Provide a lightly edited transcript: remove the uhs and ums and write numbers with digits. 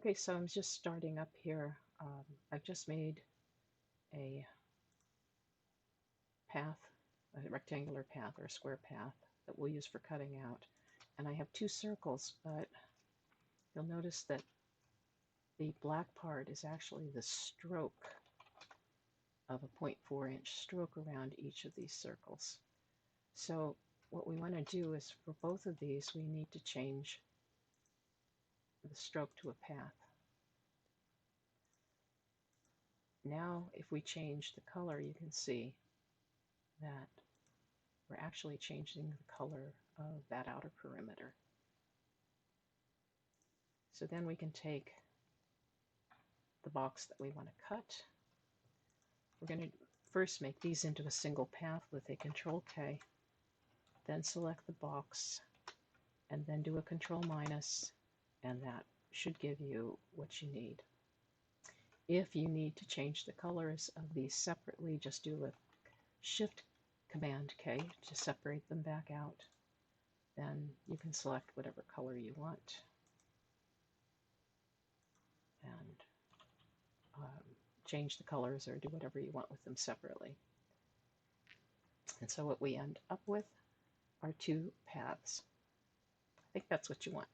Okay, so I'm just starting up here. I've just made a path, a rectangular path or a square path that we'll use for cutting out. And I have two circles, but you'll notice that the black part is actually the stroke of a 0.4-inch stroke around each of these circles. So what we want to do is for both of these, we need to change the stroke to a path. Now, if we change the color, you can see that we're actually changing the color of that outer perimeter. So then we can take the box that we want to cut. We're going to first make these into a single path with a Control K, then select the box, and then do a Control minus, and that should give you what you need. If you need to change the colors of these separately, just do a Shift Command K to separate them back out. Then you can select whatever color you want and change the colors or do whatever you want with them separately. And so what we end up with are two paths. I think that's what you want.